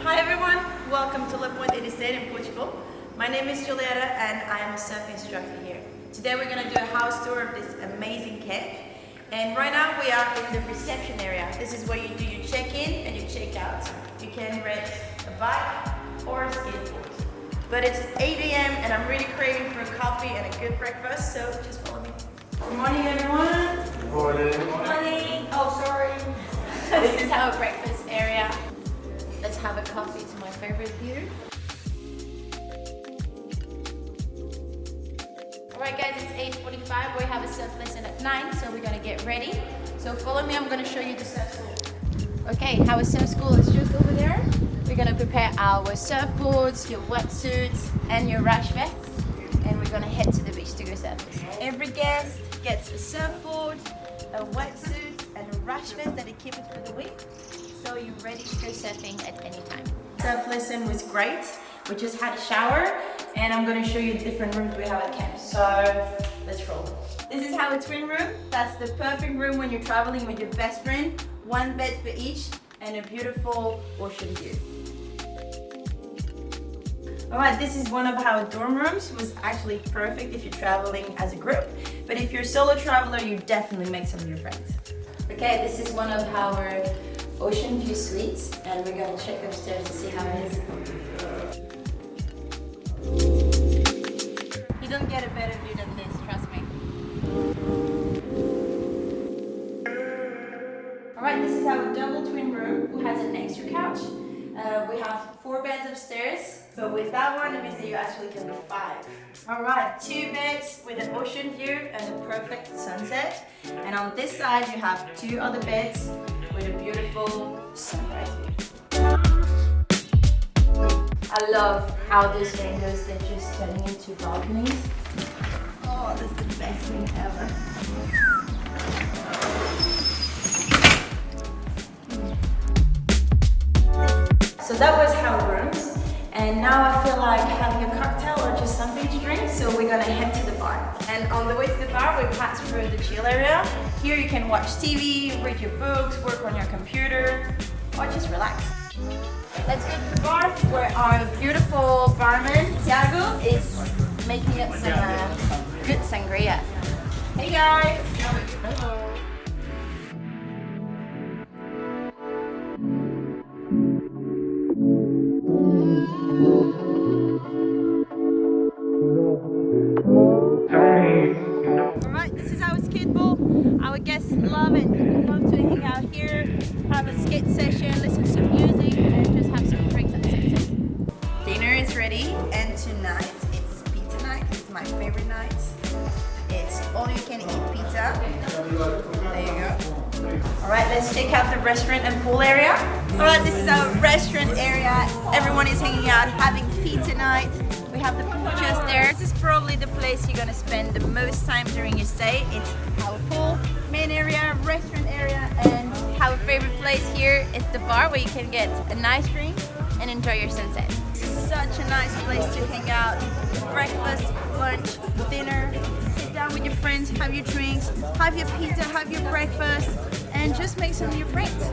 Hi everyone, welcome to Lapoint Ericeira in Portugal. My name is Julietta and I am a surf instructor here. Today we're going to do a house tour of this amazing camp. And right now we are in the reception area. This is where you do your check-in and your check-out. You can rent a bike or a skateboard. But it's 8 a.m. and I'm really craving for a coffee and a good breakfast, so just follow me. Good morning everyone. Good morning. Good morning. Oh, sorry. This is our breakfast area. Let's have a coffee to my favorite view. Alright guys, it's 8:45. We have a surf lesson at 9, so we're gonna get ready. So follow me, I'm gonna show you the surf school. Okay, our surf school is just over there. We're gonna prepare our surfboards, your wetsuits, and your rash vests. And we're gonna head to the beach to go surfing. Every guest gets a surfboard, a wetsuit, and a rash vest that they keep it for the week. So you're ready to go surfing at any time. Surf lesson was great. We just had a shower and I'm going to show you the different rooms we have at camp. So let's roll. This is our twin room. That's the perfect room when you're traveling with your best friend. One bed for each and a beautiful ocean view. Alright, this is one of our dorm rooms. It was actually perfect if you're traveling as a group. But if you're a solo traveler, you definitely make some new friends. Okay, this is one of our ocean view suites, and we're going to check upstairs to see how it is. You don't get a better view than this, trust me. Alright, this is our double twin room, who has an extra couch. We have 4 beds upstairs, but with that one, it means that you actually can be 5. Alright, 2 beds with an ocean view and a perfect sunset. And on this side, you have 2 other beds with a beautiful sunrise view. I love how these windows, they're just turning into balconies. Oh, this is the best thing ever. So that was our rooms, and now I feel like having a cocktail or just something to drink, so we're gonna head to the bar. And on the way to the bar, we pass through the chill area. Here you can watch TV, read your books, work on your computer, or just relax. Let's go to the bar where our beautiful barman, Thiago, is making us some good sangria. Hey guys! Hello. Alright, this is our skateboard. Our guests love it. Love to hang out here, have a skate session, listen to some music, and just have some drinks at sunset. Dinner is ready, and tonight it's pizza night. It's my favorite night. It's all you can eat pizza. There you go. Alright, let's check out the restaurant and pool area. Alright, this is our restaurant area. Everyone is hanging out, having pizza night. We have the pool just there. This is probably the place you're gonna spend the most time during your stay. It's our pool, main area, restaurant area, and our favorite place here is the bar where you can get a nice drink and enjoy your sunset. Such a nice place to hang out. Breakfast, lunch, dinner. Sit down with your friends, have your drinks, have your pizza, have your breakfast, and just make some new friends.